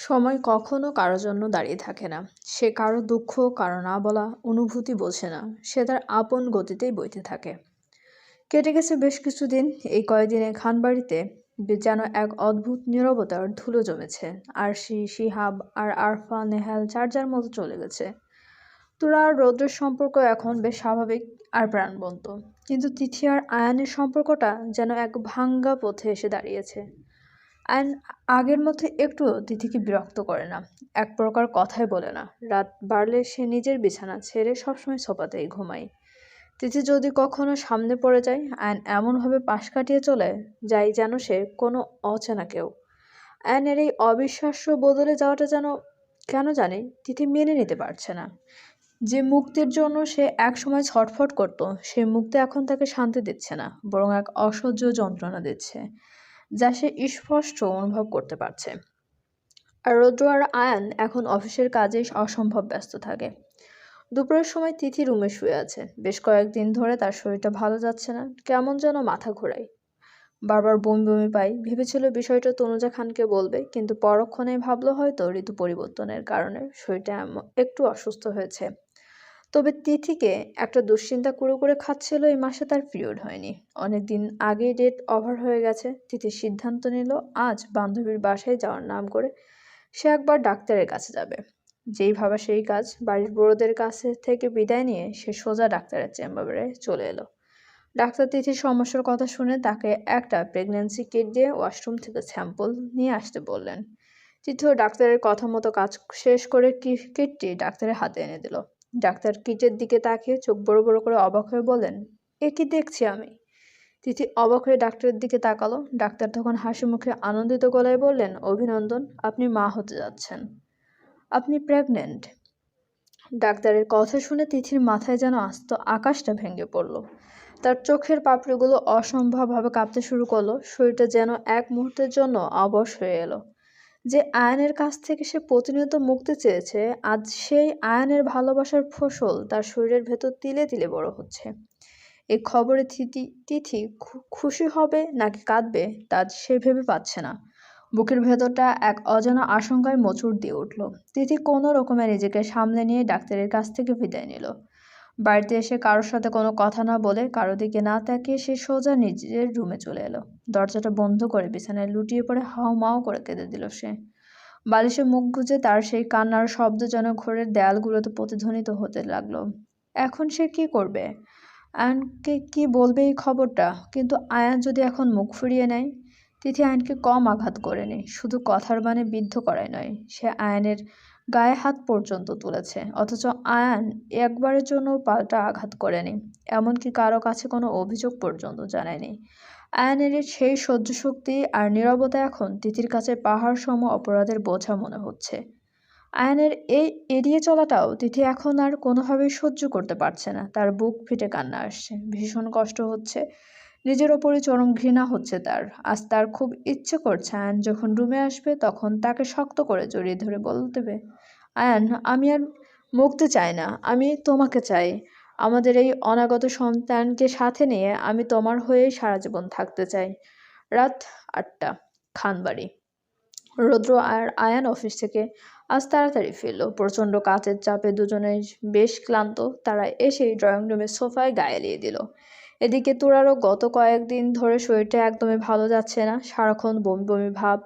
সময় কখনো কারো জন্য দাঁড়িয়ে থাকে না। সে কারো দুঃখ, কারো না বলা অনুভূতি বোঝে না। সে তার আপন গতিতেই বইতে থাকে। কেটে গেছে বেশ কিছুদিন। এই কয়দিনে খানবাড়িতে যেন এক অদ্ভুত নীরবতার ধুলো জমেছে। আরশি, শিহাব আর আরফা, নেহাল যার যার মতো চলে গেছে। তোরা আর রৌদ্রের সম্পর্ক এখন বেশ স্বাভাবিক আর প্রাণবন্ত। কিন্তু তিথি আর আয়ানের সম্পর্কটা যেন এক ভাঙ্গা পথে এসে দাঁড়িয়েছে। আয়ন আগের মতো একটুও তিথিকে বিরক্ত করে না। এক প্রকার কথাই বলে না। রাত বাড়লে সে নিজের বিছানা ছেড়ে সবসময় সোফাতেই ঘুমায়। তিথি যদি কখনো সামনে পড়ে যায়, আয়ন এমনভাবে পাশ কাটিয়ে চলে যায় যেন সে কোনো অচেনা কেউ। আয়নের এই অবিশ্বাস্য বদলে যাওয়াটা যেন কেন জানি তিথি মেনে নিতে পারছে না। যে মুক্তির জন্য সে একসময় ছটফট করত, সে মুক্তি এখন তাকে শান্তি দিচ্ছে না, বরং এক অসহ্য যন্ত্রণা দিচ্ছে, যা সে স্পষ্ট অনুভব করতে পারছে। আর রৌদ্র আর আয়ান এখন অফিসের কাজে অসম্ভব ব্যস্ত থাকে। দুপুরের সময় তিথি রুমে শুয়ে আছে। বেশ কয়েকদিন ধরে তার শরীরটা ভালো যাচ্ছে না, কেমন যেন মাথা ঘোরায়, বারবার বমি বমি পায়। ভেবেছিল বিষয়টা তনুজা খানকে বলবে, কিন্তু পরক্ষণে ভাবলো হয়তো ঋতু পরিবর্তনের কারণে শরীরটা একটু অসুস্থ হয়েছে। তবে তিথিকে একটা দুশ্চিন্তা করে করে খাচ্ছিল এই মাসে তার পিরিয়ড হয়নি। অনেকদিন আগেই ডেট ওভার হয়ে গেছে। তিথি সিদ্ধান্ত নিল আজ বান্ধবীর বাসায় যাওয়ার নাম করে সে একবার ডাক্তারের কাছে যাবে। যেই ভাবা সেই কাজ। বাড়ির বড়দের কাছে থেকে বিদায় নিয়ে সে সোজা ডাক্তারের চেম্বারে চলে এলো। ডাক্তার তিথির সমস্যার কথা শুনে তাকে একটা প্রেগন্যান্সি কিট দিয়ে ওয়াশরুম থেকে স্যাম্পল নিয়ে আসতে বললেন। তিথিও ডাক্তারের কথা মতো কাজ শেষ করে কিটটি ডাক্তারের হাতে এনে দিল। ডাক্তার কিটের দিকে তাকিয়ে চোখ বড় বড় করে অবাক হয়ে বললেন, এ কি দেখছি আমি? তিথি অবাক হয়ে ডাক্তারের দিকে তাকালো। ডাক্তার তখন হাসি মুখে আনন্দিত গলায় বললেন, অভিনন্দন, আপনি মা হতে যাচ্ছেন। আপনি প্রেগনেন্ট। ডাক্তারের কথা শুনে তিথির মাথায় যেন আস্ত আকাশটা ভেঙে পড়ল। তার চোখের পাপড়িগুলো অসম্ভবভাবে কাঁপতে শুরু করলো। শরীরটা যেন এক মুহূর্তের জন্য অবশ হয়ে এলো। যে আয়ানের কাছ থেকে সে প্রতিনিয়ত মুক্তি চেয়েছে, আজ সেই আয়ানের ভালোবাসার ফসল তার শরীরের ভেতর তিলে তিলে বড় হচ্ছে। এই খবরে তিথি খুশি হবে নাকি কাঁদবে তা সে ভেবে পাচ্ছে না। বুকের ভেতরটা এক অজানা আশঙ্কায় মোচড় দিয়ে উঠল। তিথি কোনো রকমে নিজেকে সামলে নিয়ে ডাক্তারের কাছ থেকে বিদায় নিল। বাড়িতে এসে কারোর সাথে কোনো কথা না বলে, কারো দিকে না তাকিয়ে সে সোজা নিজের রুমে চলে এলো। দরজাটা বন্ধ করে বিছানায় লুটিয়ে পড়ে হাউমাউ করে কেঁদে দিল সে। বালিশে মুখ গুজে তার সেই কান্নার শব্দ যেন ঘরের দেয়ালগুলোতে প্রতিধ্বনিত হতে লাগলো। এখন সে কি করবে? আয়ানকে কি বলবে এই খবরটা? কিন্তু আয়ান যদি এখন মুখ ফিরিয়ে নেয়? তিথি আয়ানকে কম আঘাত করেনি, শুধু কথার বাণে বিদ্ধ করাই নয়, সে আয়ানের গায়ে হাত পর্যন্ত তুলেছে। অথচ আয়ান একবারের জন্য পাল্টা আঘাত করেনি, এমনকি কারো কাছে কোনো অভিযোগ পর্যন্ত জানায়নি। আয়ানের সেই সহ্য শক্তি আর নীরবতা এখন তিথির কাছে পাহাড় সম অপরাধের বোঝা মনে হচ্ছে। আয়ানের এই এড়িয়ে চলাটাও তিথি এখন আর কোনোভাবেই সহ্য করতে পারছে না। তার বুক ফেটে কান্না আসছে, ভীষণ কষ্ট হচ্ছে, নিজের ওপরই চরম ঘৃণা হচ্ছে তার। আজ তার খুব ইচ্ছে করছে আয়ান যখন রুমে আসবে তখন তাকে শক্ত করে জড়িয়ে ধরে বলতেবে, আয়ান, আমি আর মুক্তি চাই না, আমি তোমাকে চাই। আমাদের এই অনাগত সন্তানকে সাথে নিয়ে আমি তোমার হয়েই সারা জীবন থাকতে চাই। রাত ৮টা, খানবাড়ি। রৌদ্র আর আয়ান অফিস থেকে আজ তাড়াতাড়ি ফিরল। প্রচণ্ড কাজের চাপে দুজনেই বেশ ক্লান্ত। তারা এসেই ড্রয়িং রুমের সোফায় গায়ে এলিয়ে দিল। এদিকে তোরারও গত কয়েকদিন ধরে শরীরটা একদমই ভালো যাচ্ছে না, সারাক্ষণ বমি বমি ভাব,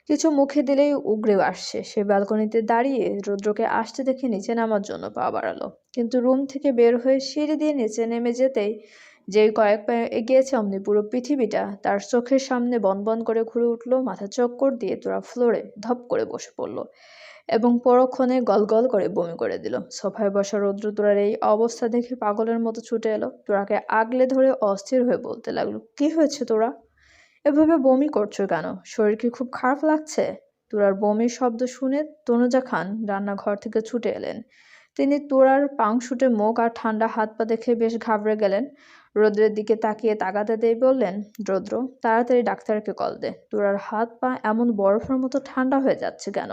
কিছু মুখে দিলেই উগরে আসছে। সে ব্যালকনিতে দাঁড়িয়ে রৌদ্রকে আসতে দেখে নিচে নামার জন্য পা বাড়ালো, কিন্তু রুম থেকে বের হয়ে সিঁড়ি দিয়ে নিচে নেমে যেতেই যেই কয়েক পা এগিয়েছে অমনি পুরো পৃথিবীটা তার চোখের সামনে বনবন করে ঘুরে উঠল। মাথা চক্কর দিয়ে তোরা ফ্লোরে ধপ করে বসে পড়ল এবং পরক্ষণে গলগল করে বমি করে দিল। সোফায় বসা রৌদ্র তোরার এই অবস্থা দেখে পাগলের মতো ছুটে এলো। তোরাকে আগলে ধরে অস্থির হয়ে বলতে লাগলো, কি হয়েছে তোরা? এভাবে বমি করছো কেন? শরীর কি খুব খারাপ লাগছে? তোরার বমির শব্দ শুনে তনুজা খান রান্নাঘর থেকে ছুটে এলেন। তিনি তোরার পাংশুটে মুখ আর ঠান্ডা হাত পা দেখে বেশ ঘাবড়ে গেলেন। রৌদ্রের দিকে তাকিয়ে তাকাতে দিয়ে বললেন, রৌদ্র, তাড়াতাড়ি ডাক্তারকে কল দে। তোরার হাত পা এমন বরফের মতো ঠান্ডা হয়ে যাচ্ছে কেন?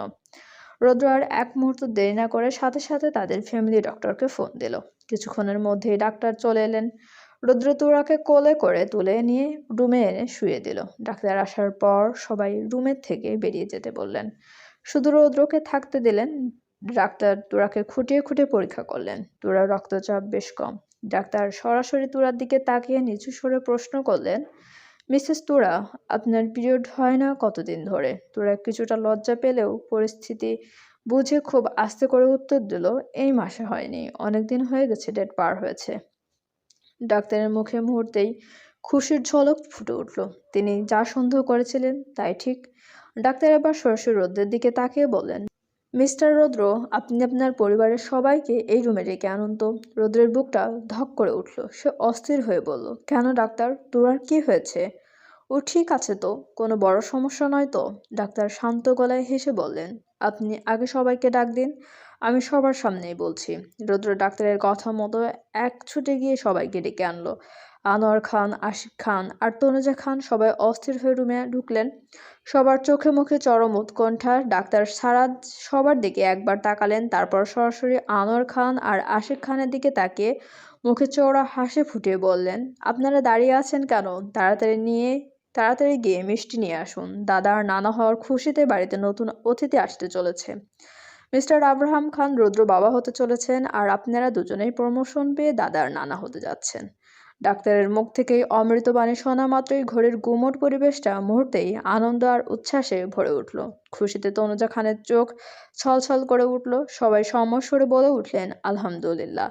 রৌদ্র আর এক মুহূর্ত দেরি না করে সাথে সাথে তাদের ফ্যামিলি ডক্টরকে ফোন দিল। কিছুক্ষণের মধ্যেই ডাক্তার চলে এলেন। রৌদ্র তোরাকে কোলে করে তুলে নিয়ে রুমে এনে শুয়ে দিল। ডাক্তার আসার পর সবাই রুমের থেকে বেরিয়ে যেতে বললেন। শুধু রৌদ্রকে থাকতে দিলেন। ডাক্তার তুরাকে খুঁটিয়ে খুঁটিয়ে পরীক্ষা করলেন। তুরার রক্তচাপ বেশ কম। ডাক্তার সরাসরি তুরার দিকে তাকিয়ে নিচু স্বরে প্রশ্ন করলেন, মিসেস তুরা, আপনার পিরিয়ড হয় না কতদিন ধরে? তুরা কিছুটা লজ্জা পেলেও পরিস্থিতি বুঝে খুব আস্তে করে উত্তর দিল, এই মাসে হয়নি, অনেকদিন হয়ে গেছে, ডেট পার হয়েছে। ডাক্তারের মুখে মুহূর্তেই খুশির ঝলক ফুটে উঠল। তিনি যা সন্দেহ করেছিলেন তাই ঠিক। ডাক্তার এবার সরাসরি রৌদ্রের দিকে তাকিয়ে বললেন, মিস্টার রৌদ্র, আপনি আপনার পরিবারের সবাইকে এই রুমে ডেকে আনুন তো। রৌদ্রের বুকটা ধক করে উঠল। সে অস্থির হয়ে বলল, কেন ডাক্তার, তোর কি হয়েছে? ও ঠিক আছে তো, কোনো বড় সমস্যা নয় তো? ডাক্তার শান্ত গলায় হেসে বললেন, আপনি আগে সবাইকে ডাক দিন, আমি সবার সামনেই বলছি। রৌদ্র ডাক্তারের কথা মতো এক ছুটে গিয়ে সবাইকে ডেকে আনলো। আনোয়ার খান, আশিক খান আর তনুজা খান সবাই অস্থির হয়ে রুমে ঢুকলেন। সবার চোখে মুখে চরম উৎকণ্ঠা। ডাক্তার সারাদ সবার দিকে একবার তাকালেন, তারপর সরাসরি আনোয়ার খান আর আশিক খানের দিকে তাকিয়ে মুখে চওড়া হাসি ফুটিয়ে বললেন, আপনারা দাঁড়িয়ে আছেন কেন? তাড়াতাড়ি গিয়ে মিষ্টি নিয়ে আসুন। দাদা আর নানা হওয়ার খুশিতে বাড়িতে নতুন অতিথি আসতে চলেছে। মিস্টার আব্রাহাম খান রুদ্র বাবা হতে চলেছেন, আর আপনারা দুজনেই প্রমোশন পেয়ে দাদা আর নানা হতে যাচ্ছেন। ডাক্তারের মুখ থেকেই অমৃত বাণী শোনা মাত্রই ঘরের গুমট পরিবেশটা মুহূর্তেই আনন্দ আর উচ্ছ্বাসে ভরে উঠল। খুশিতে তনুজা খানের চোখ ছলছল করে উঠল। সবাই সমস্বরে বলে উঠলেন, আলহামদুলিল্লাহ।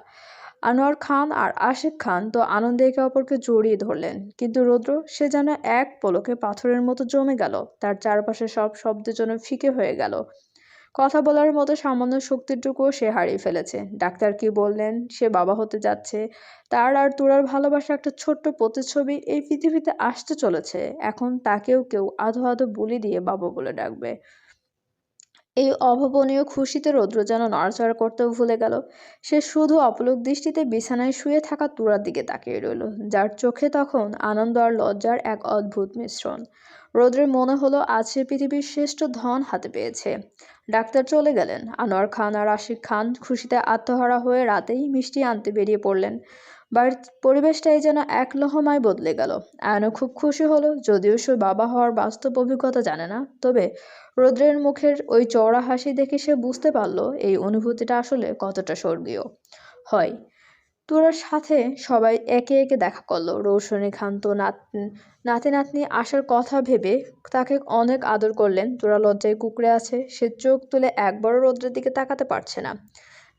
আনোয়ার খান আর আশিক খান তো আনন্দে একে অপরকে জড়িয়ে ধরলেন, কিন্তু রৌদ্র, সে যেন এক পলকে পাথরের মতো জমে গেল। তার চারপাশে সব শব্দের জন্য ফিকে হয়ে গেল। কথা বলার মতো সামান্য শক্তিটুকুও সে হারিয়ে ফেলেছে। ডাক্তার কি বললেন, সে বাবা হতে যাচ্ছে। তার আর তোরার ভালোবাসা একটা ছোট্ট প্রতিচ্ছবি এই পৃথিবীতে আসতে চলেছে। এখন তাকেও কেউ আধো আধো বুলি দিয়ে বাবা বলে ডাকবে। এই অভাবনীয় খুশিতে রৌদ্র যেন নড়াচড়া করতেও ভুলে গেল। সে শুধু অপলক দৃষ্টিতে বিছানায় শুয়ে থাকা তুরার দিকে তাকিয়ে রইল, যার চোখে তখন আনন্দ আর লজ্জার এক অদ্ভুত মিশ্রণ। রৌদ্রের মনে হলো আজ সে পৃথিবীর শ্রেষ্ঠ ধন হাতে পেয়েছে। ডাক্তার চলে গেলেন। আনোয়ার খান আর আশিক খান খুশিতে আত্মহারা হয়ে রাতেই মিষ্টি আনতে বেরিয়ে পড়লেন। বাড়ির পরিবেশটাই যেন এক লহমায় বদলে গেল। আয়নও খুব খুশি হলো, যদিও সে বাবা হওয়ার বাস্তব অভিজ্ঞতা জানে না। তবে রৌদ্রের মুখের ওই চওড়া হাসি দেখে সে বুঝতে পারল এই অনুভূতিটা আসলে কতটা স্বর্গীয় হয়। তোরার সাথে সবাই একে একে দেখা করলো। রৌশনী খান তো নাতি নাতনি আসার কথা ভেবে তাকে অনেক আদর করলেন। তোরা লজ্জায় কুঁকড়ে আছে, সে চোখ তুলে একবারও রৌদ্রের দিকে তাকাতে পারছে না।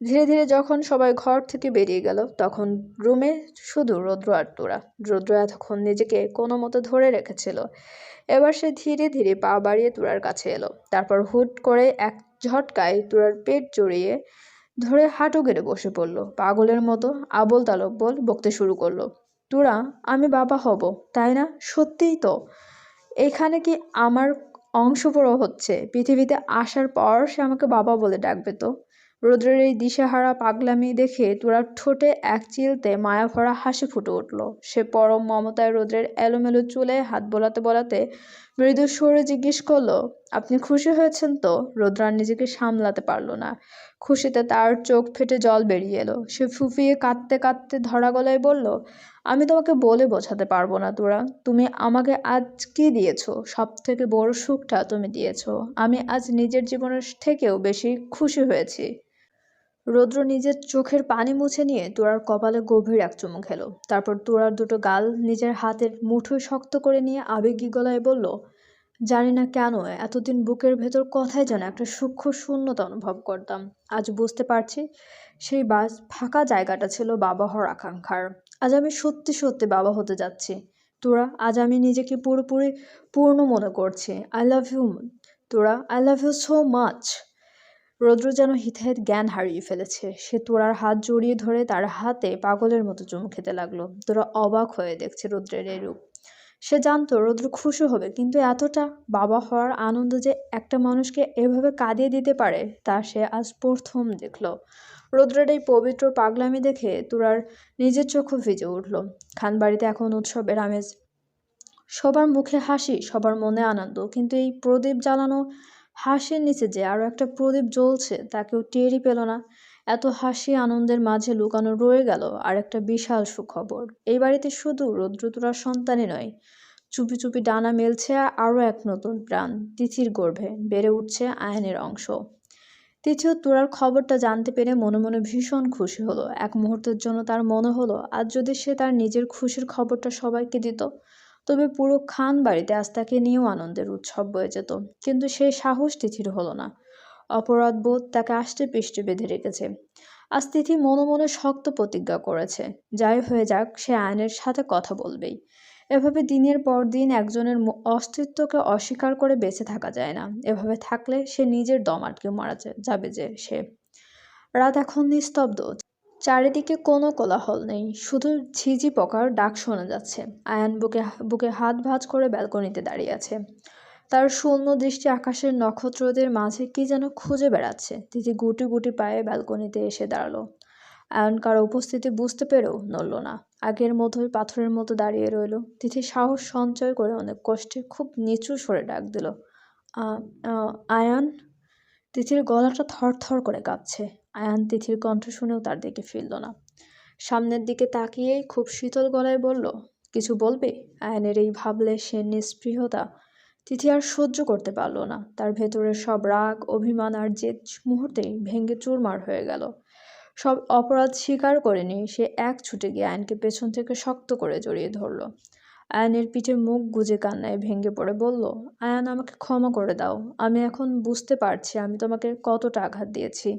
ধীরে ধীরে যখন সবাই ঘর থেকে বেরিয়ে গেল, তখন রুমে শুধু রৌদ্র আর তোরা। রৌদ্র এতক্ষণ নিজেকে কোনো মতো ধরে রেখেছিল। এবার সে ধীরে ধীরে পা বাড়িয়ে তুরার কাছে এলো। তারপর হুট করে এক ঝটকায় তুরার পেট জড়িয়ে ধরে হাঁটু গেড়ে বসে পড়ল। পাগলের মতো আবোল তালব্বল বকতে শুরু করলো, তুরা, আমি বাবা হব, তাই না? সত্যিই তো। এখানে কি আমার অংশ পুরো হচ্ছে? পৃথিবীতে আসার পর সে আমাকে বাবা বলে ডাকবে তো? রৌদ্রের এই দিশেহারা পাগলামি দেখে তুরার ঠোঁটে এক চিলতে মায়া ভরা হাসি ফুটে উঠল। সে পরম মমতায় রৌদ্রের এলোমেলো চুলে হাত বোলাতে বোলাতে মৃদু স্বরে জিজ্ঞেস করলো, আপনি খুশি হয়েছেন তো? রৌদ্র আর নিজেকে সামলাতে পারল না। খুশিতে তার চোখ ফেটে জল বেরিয়ে এলো। সে ফুঁফিয়ে কাঁদতে কাঁদতে ধরা গলায় বলল, আমি তোমাকে বলে বোঝাতে পারবো না তুরা। তুমি আমাকে আজ কি দিয়েছো? সব থেকে বড় সুখটা তুমি দিয়েছো। আমি আজ নিজের জীবনের থেকেও বেশি খুশি হয়েছি। রৌদ্র নিজের চোখের পানি মুছে নিয়ে তোরার কপালে গভীর এক চুমু খেলো। তারপর তোরার দুটো গাল নিজের হাতের মুঠোয় শক্ত করে নিয়ে আবেগী গলায় বলল, জানি না কেন এতদিন বুকের ভেতর কথায় যেন একটা সূক্ষ্ম শূন্যতা অনুভব করতাম। আজ বুঝতে পারছি সেই ফাঁকা জায়গাটা ছিল বাবা হওয়ার আকাঙ্ক্ষার। আজ আমি সত্যি সত্যি বাবা হতে যাচ্ছি। তোরা, আজ আমি নিজেকে পুরোপুরি পূর্ণ মনে করছি। আই লাভ ইউ তোরা, I love you so much. রৌদ্র যেন হিতাহিত জ্ঞান হারিয়ে ফেলেছে। সে তোরার হাত জড়িয়ে ধরে তার হাতে পাগলের মতো চুমু খেতে লাগলো। তোরা অবাক হয়ে দেখছে রৌদ্রের এই রূপ। সে জানতো রৌদ্র খুশি হবে, কিন্তু এতটা বাবা হওয়ার আনন্দ যে একটা মানুষকে এভাবে কাঁদিয়ে দিতে পারে তা সে আজ প্রথম দেখল। রৌদ্রের এই পবিত্র পাগলামি দেখে তোরার নিজের চোখও ভিজে উঠল। খানবাড়িতে এখন উৎসবের আমেজ। সবার মুখে হাসি, সবার মনে আনন্দ, কিন্তু এই প্রদীপ জ্বালানো হাসির নিচে যে আরো একটা প্রদীপ জ্বলছে তা কেউ টেরই পেল না। এত হাসি আনন্দের মাঝে লুকানো রয়ে গেল আর একটা বিশাল সুখবর। এই বাড়িতে শুধু রৌদ্র তোরার সন্তানই নয়, চুপি চুপি ডানা মেলছে আরও এক নতুন প্রাণ। তিথির গর্ভে বেড়ে উঠছে আয়ানের অংশ। তিথিও তোরার খবরটা জানতে পেরে মনে মনে ভীষণ খুশি হলো। এক মুহূর্তের জন্য তার মনে হলো আজ যদি সে তার নিজের খুশির খবরটা সবাইকে দিত, তবে পুরো খান বাড়িতে আজ তাকে নিয়েও আনন্দের উৎসব বয়ে যেত। কিন্তু সেই সাহস তিথির হলো না। অপরাধবোধ তাকে আষ্টে পৃষ্ঠে বেঁধে রেখেছে। আজ তিথি মনে মনে শক্ত প্রতিজ্ঞা করেছে, যাই হয়ে যাক সে আয়নের সাথে কথা বলবেই। এভাবে দিনের পর দিন একজনের অস্তিত্বকে অস্বীকার করে বেঁচে থাকা যায় না। এভাবে থাকলে সে নিজের দম আটকে মারা যাবে যে সে। রাত এখন নিস্তব্ধ। চারিদিকে কোনো কোলাহল নেই, শুধু ঝিঝি পোকার ডাক শোনা যাচ্ছে। আয়ান বুকে বুকে হাত ভাঁজ করে ব্যালকনিতে দাঁড়িয়ে আছে। তার শূন্য দৃষ্টি আকাশের নক্ষত্রদের মাঝে কি যেন খুঁজে বেড়াচ্ছে। তিথি গুটি গুটি পায়ে ব্যালকনিতে এসে দাঁড়ালো। আয়ন কারো উপস্থিতি বুঝতে পেরেও নড়ল না। আগের মতোই পাথরের মতো দাঁড়িয়ে রইল। তিথি সাহস সঞ্চয় করে অনেক কষ্টে খুব নিচু স্বরে ডাক দিল, আয়ান। তিথির গলাটা থরথর করে কাঁপছে। আয়ান তিথির কণ্ঠ শুনেও তার দিকে ফিরল না। সামনের দিকে তাকিয়েই খুব শীতল গলায় বলল, কিছু বলবে? আয়ানের এই ভাবলে সে নিস্পৃহতা তিথি আর সহ্য করতে পারল না। তার ভেতরের সব রাগ, অভিমান আর জেদ মুহূর্তেই ভেঙে চুরমার হয়ে গেল। সব অপরাধ স্বীকার করে নিয়ে সে এক ছুটে গিয়ে আয়নকে পেছন থেকে শক্ত করে জড়িয়ে ধরল। আয়ানের পিঠে মুখ গুজে কান্নায় ভেঙে পড়ে বলল, আয়ান, আমাকে ক্ষমা করে দাও। আমি এখন বুঝতে পারছি আমি তোমাকে কতটা আঘাত দিয়েছি।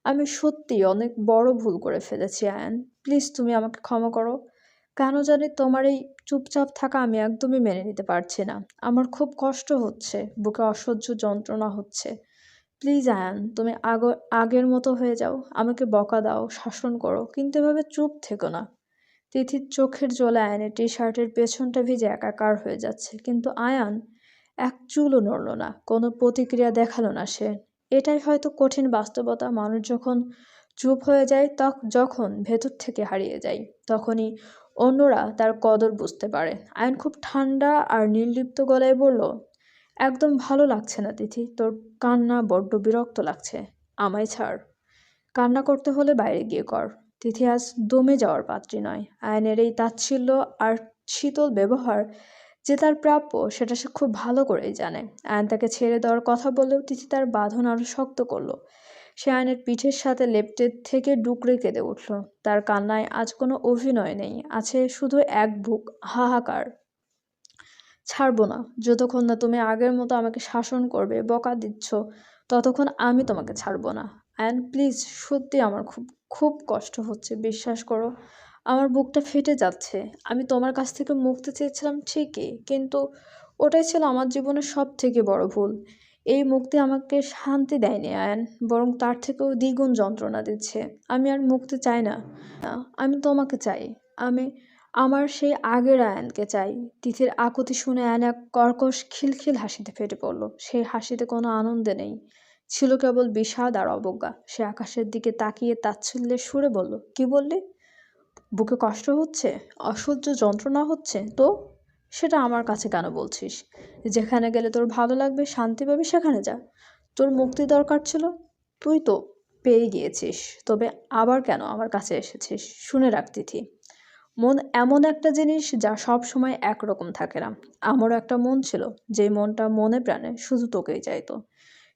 আমি সত্যিই অনেক বড় ভুল করে ফেলেছি আয়ান। প্লিজ তুমি আমাকে ক্ষমা করো। কেন জানি তোমার এই চুপচাপ থাকা আমি একদমই মেনে নিতে পারছি না। আমার খুব কষ্ট হচ্ছে, বুকে অসহ্য যন্ত্রণা হচ্ছে। প্লিজ আয়ান, তুমি আগের মতো হয়ে যাও। আমাকে বকা দাও, শাসন করো, কিন্তু এভাবে চুপ থেকো না। তিথির চোখের জলে আয়ানের টি শার্টের পেছনটা ভিজে একাকার হয়ে যাচ্ছে, কিন্তু আয়ান এক চুলও নড়ল না, কোনো প্রতিক্রিয়া দেখালো না সে। এটাই হয়তো কঠিন বাস্তবতা। মানুষ যখন চুপ হয়ে যায়, যখন ভেতর থেকে হারিয়ে যায়, তখনই অন্যরা তার কদর বুঝতে পারে। আয়ান খুব ঠান্ডা আর নির্লিপ্ত গলায় বলল, একদম ভালো লাগছে না তিথি, তোর কান্না বড্ড বিরক্ত লাগছে। আমায় ছাড়। কান্না করতে হলে বাইরে গিয়ে কর। তিথি আজ দমে যাওয়ার পাত্রী নয়। আয়নের এই তাচ্ছিল্য আর শীতল ব্যবহার যে তার প্রাপ্য সেটা সে খুব ভালো করেই জানে। আয়ন তাকে ছেড়ে দেওয়ার কথা বললেও তিথি তার বাঁধন আরো শক্ত করলো। সে আয়নের পিঠের সাথে লেপ্টে থেকে ডুকরে কেঁদে উঠল। তার কান্নায় আজ কোনো অভিনয় নেই, আছে শুধু এক বুক হাহাকার। ছাড়বো না। যতক্ষণ না তুমি আগের মতো আমাকে শাসন করবে, বকা দিচ্ছ, ততক্ষণ আমি তোমাকে ছাড়বো না। আয়ান প্লিজ, সত্যি আমার খুব খুব কষ্ট হচ্ছে, বিশ্বাস করো। আমার বুকটা ফেটে যাচ্ছে। আমি তোমার কাছ থেকে মুক্তি চেয়েছিলাম ঠিকই, কিন্তু ওটাই ছিল আমার জীবনের সব থেকে বড় ভুল। এই মুক্তি আমাকে শান্তি দেয়নি আয়ান, বরং তার থেকেও দ্বিগুণ যন্ত্রণা দিচ্ছে। আমি আর মুক্তি চাই না। আমি তোমাকে চাই। আমি আমার সেই আগের আয়ানকে চাই। তিথির আকুতি শুনে আয়ান এক কর্কশ খিলখিল হাসিতে ফেটে পড়ল। সেই হাসিতে কোনো আনন্দে নেই, ছিল কেবল বিষাদ আর অবজ্ঞা। সে আকাশের দিকে তাকিয়ে তাচ্ছিল্যের সুরে বলল, কি বললি? বুকে কষ্ট হচ্ছে, অসহ্য যন্ত্রণা হচ্ছে? তো সেটা আমার কাছে কেন বলছিস? যেখানে গেলে তোর ভালো লাগবে, শান্তি পাবি, সেখানে যা। তোর মুক্তি দরকার ছিল, তুই তো পেয়ে গিয়েছিস। তবে আবার কেন আমার কাছে এসেছিস? শুনে রাখ তিথি, মন এমন একটা জিনিস যা সব সময় একরকম থাকে না। আমারও একটা মন ছিল, যে মনটা মনে প্রাণে শুধু তোকেই চাইতো।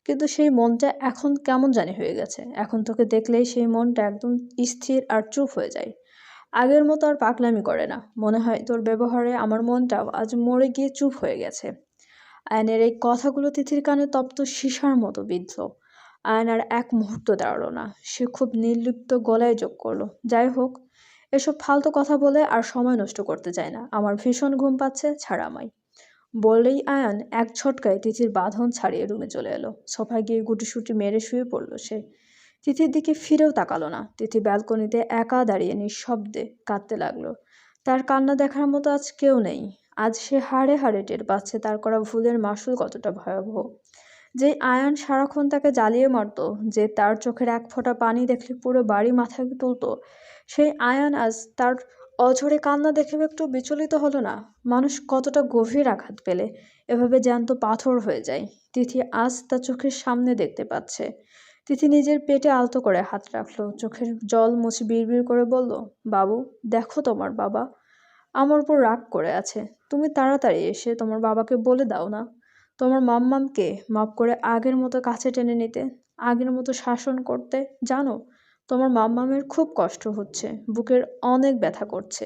কিন্তু সেই মনটা এখন কেমন জানি হয়ে গেছে। এখন তোকে দেখলেই সেই মনটা একদম স্থির আর চুপ হয়ে যায়। আগের মতো আর পাগলামি করে না। মনে হয় তোর ব্যবহারে আমার মনটাও আজ মরে গিয়ে চুপ হয়ে গেছে। আয়নের এই কথাগুলো তিথির কানে তপ্ত সীসার মতো বিঁধল। আয়ন আর এক মুহূর্ত দাঁড়ালো না। সে খুব নির্লিপ্ত গলায় যোগ করলো, যাই হোক, এসব ফালতু কথা বলে আর সময় নষ্ট করতে চায় না। আমার ভীষণ ঘুম পাচ্ছে, ছাড় আমায়। বললেই আয়ান এক ঝটকায় তিথির বাঁধন ছাড়িয়ে রুমে চলে এলো। সোফায় গিয়ে গুটিসুটি মেরে শুয়ে পড়ল সে। তিথির দিকে ফিরেও তাকালো না। তিথি ব্যালকনিতে একা দাঁড়িয়ে নিঃশব্দে কাঁদতে লাগলো। তার কান্না দেখার মতো আজ কেউ নেই। আজ সে হাড়ে হাড়ে টের পাচ্ছে তার করা ভুলের মাসুল কতটা ভয়াবহ। যে আয়ান সারাক্ষণ তাকে জ্বালিয়ে মারত, যে তার চোখের এক ফোঁটা পানি দেখলে পুরো বাড়ি মাথায় তুলতো, সেই আয়ান আজ তার অঝরে কান্না দেখেও একটু বিচলিত হলো না। মানুষ কতটা গভীর আঘাত পেলে এভাবে জ্যান্ত পাথর হয়ে যায়, তিথি আজ তার চোখের সামনে দেখতে পাচ্ছে। তিথি নিজের পেটে আলতো করে হাত রাখলো, চোখের জল মুছে বিড়বিড় করে বলল, বাবু, দেখো তোমার বাবা। আমার উপর রাগ করে আছে। তুমি তাড়াতাড়ি এসে তোমার বাবাকে বলে দাও না তোমার মাম্মামকে মাপ করে আগের মতো কাছে টেনে নিতে, আগের মতো শাসন করতে। জানো, তোমার মাম্মামের খুব কষ্ট হচ্ছে, বুকের অনেক ব্যথা করছে।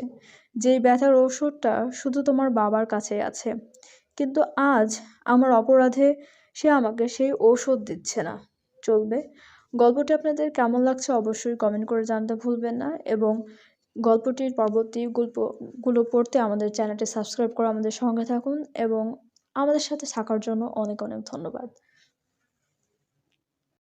যেই ব্যথার ওষুধটা শুধু তোমার বাবার কাছেই আছে, কিন্তু আজ আমার অপরাধে সে আমাকে সেই ঔষধ দিচ্ছে না। চলবে। গল্পটি আপনাদের কেমন লাগছে অবশ্যই কমেন্ট করে জানতে ভুলবেন না, এবং গল্পটির পরবর্তী গল্পগুলো পড়তে আমাদের চ্যানেলটি সাবস্ক্রাইব করে আমাদের সঙ্গে থাকুন, এবং আমাদের সাথে থাকার জন্য অনেক অনেক ধন্যবাদ।